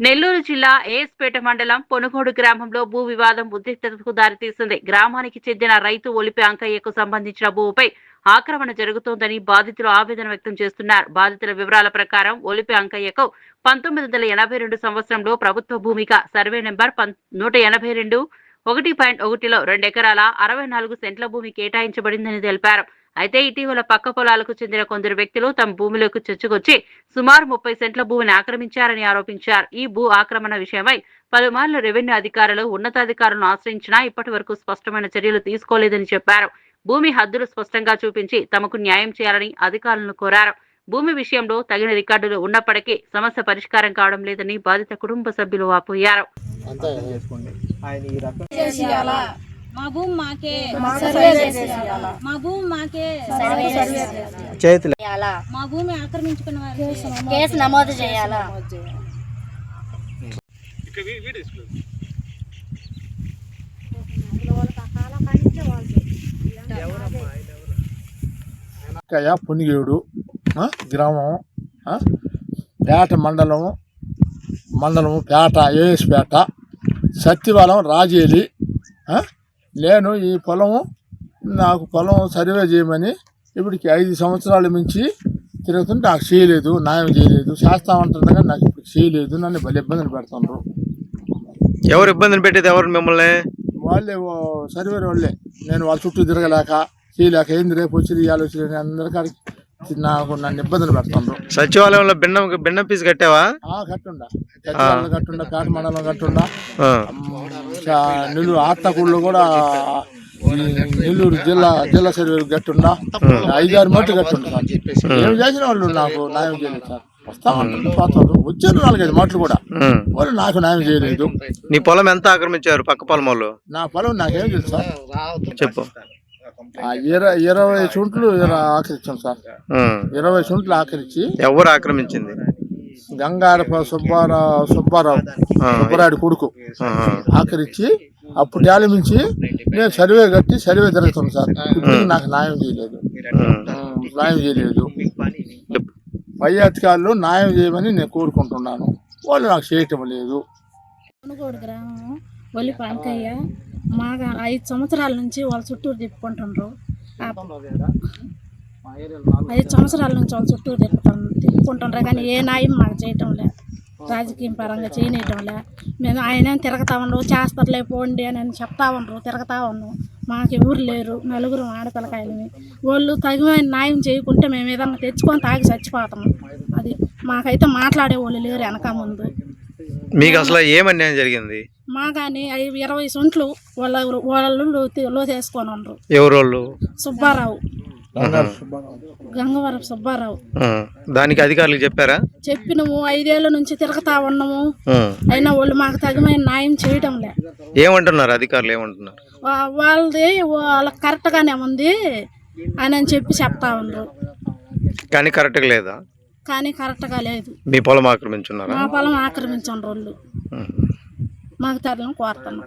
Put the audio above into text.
నెల్లూరు జిల్లా ఏఎస్పేట మండలం పొనుగోడు గ్రామంలో భూ వివాదం ఉద్రిక్తతకు దారితీసింది. గ్రామానికి చెందిన రైతు ఒలిపి అంకయ్యకు సంబంధించిన భూమిపై ఆక్రమణ జరుగుతోందని బాధితులు ఆవేదన వ్యక్తం చేస్తున్నారు. బాధితుల వివరాల ప్రకారం ఒలిపి అంకయ్యకు 1982 సంవత్సరంలో ప్రభుత్వ భూమిగా సర్వే నెంబర్ 182 1.1లో 2 ఎకరాల 64 సెంట్ల భూమి కేటాయించబడిందని తెలిపారు. అయితే ఇటీవల పక్క పొలాలకు చెందిన కొందరు వ్యక్తులు తమ భూమిలోకి చొచ్చుకొచ్చి సుమారు 30 సెంట్ల భూమిని ఆక్రమించారని ఆరోపించారు. ఈ భూ ఆక్రమణ విషయమై పలుమార్లు రెవెన్యూ అధికారులు ఉన్నతాధికారులను ఆశ్రయించినా ఇప్పటి వరకు స్పష్టమైన చర్యలు తీసుకోలేదని చెప్పారు. భూమి హద్దులు స్పష్టంగా చూపించి తమకు న్యాయం చేయాలని అధికారులను కోరారు. భూమి విషయంలో తగిన రికార్డులు ఉన్నప్పటికీ సమస్య పరిష్కారం కావడం లేదని బాధిత కుటుంబ సభ్యులు వాపోయారు. మా భూమి మాకే మా భూమి మాకే మా భూమి ఆక్రమించుకున్న వారికి కేసు నమోదు చేయాలా. పునిగేడు గ్రామం పేట మండలము పేట ఏఎస్పేట సత్యవరం రాజేలి. నేను ఈ పొలము నాకు పొలం సర్వే చేయమని ఇప్పటికి 5 సంవత్సరాల నుంచి తిరుగుతుంటే నాకు చేయలేదు, న్యాయం చేయలేదు. చేస్తామంటుంది కానీ నాకు ఇప్పుడు చేయలేదు. నన్ను భలే ఇబ్బందులు పెడుతున్నారు. ఎవరు ఇబ్బందులు పెట్టేది? ఎవరు మిమ్మల్ని? వాళ్ళే సర్వేర్ వాళ్ళే. నేను వాళ్ళ చుట్టూ తిరగలేక చేయలేక ఏంది రేపు వచ్చి ఆలోచన అందరికాడికి నాకు నన్ను ఇబ్బందులు పెడుతున్నారు. సచివాలయంలో భిన్నం ఫీజు కట్టావా? కట్టుండా సచివాలయం కట్టుండా, పేట మండలం కట్టుండా, నెల్లూరు ఆత్మకూళ్ళు కూడా నెల్లూరు జిల్లా సర్వే కట్టుండా, 5-6 మట్లు కట్టుండా. ఏం చేసిన వాళ్ళు నాకు న్యాయం చేయలేదు సార్. వస్తామంటారు పోతారు. వచ్చారు 4-5 మట్లు కూడా, వాళ్ళు నాకు న్యాయం చేయలేదు. నీ పొలం ఎంత ఆక్రమించారు పక్క పొలం వాళ్ళు? నా పొలం నాకేం తెలుసు సార్. చెప్పు. 20 చుంట్లు ఆకరించాం సార్. 20 చుంట్లు ఆకరించి. ఎవరు ఆక్రమించింది? గంగారప సుబ్బారావు కొడుకు ఆకరించి అప్పుడు ఆలమించి నేను సర్వే కట్టి సర్వే జరుగుతుంది సార్. ఇప్పుడు నాకు న్యాయం చేయలేదు. పై అధికారులు న్యాయం చేయమని నేను కోరుకుంటున్నాను. వాళ్ళు నాకు చేయటం లేదు. పొనుగోడు గ్రామం ఒలిపి అంకయ్య మాగా 5 సంవత్సరాల నుంచి వాళ్ళ చుట్టూరు తిప్పుకుంటుండ్రు. 5 సంవత్సరాల నుంచి వాళ్ళ చుట్టూరు తిప్పుకుంటుండ్రు కానీ ఏ న్యాయం మాకు చేయటం లే. రాజకీయం పరంగా చేయనీయటం లే. మేము ఆయన తిరగతా ఉండరు, చేస్తారులే పోండి అని చెప్తా ఉండరు, తిరగతా ఉన్నాం. మాకు ఎవరు లేరు, 4 ఆడపిల్లకాయలని. వాళ్ళు తగిన న్యాయం చేయకుంటే మేము ఏదన్నా తెచ్చుకొని తాగి చచ్చిపోతాము. అది మాకైతే మాట్లాడే వాళ్ళు లేరు వెనక ముందు. మీకు అసలు ఏమన్యాయం జరిగింది? మా కానీ 20 సెంట్లు వాళ్ళు లోతేసుకొని ఉండరు. ఎవరోళ్ళు? సుబ్బారావు, గంగవరపు సుబ్బారావు. దానికి అధికారులకు చెప్పారా? చెప్పినము. 5 ఏళ్ల నుంచి తిరగతా ఉన్నాము. అయినా వాళ్ళు మాకు తగిన న్యాయం చేయటం లే. ఏమంటున్నారు అధికారులు? ఏమంటున్నారు? వాళ్ళకి కరెక్ట్ గానే ఉంది అని చెప్పి చెప్తా ఉండరు. కానీ కరెక్ట్ గా లేదా? కానీ కరెక్ట్ గా లేదు. మీ పొలం ఆక్రమించున్నారా? మా పొలం ఆక్రమించండి వాళ్ళు. మాకు తరలిని కోరుతున్నాం.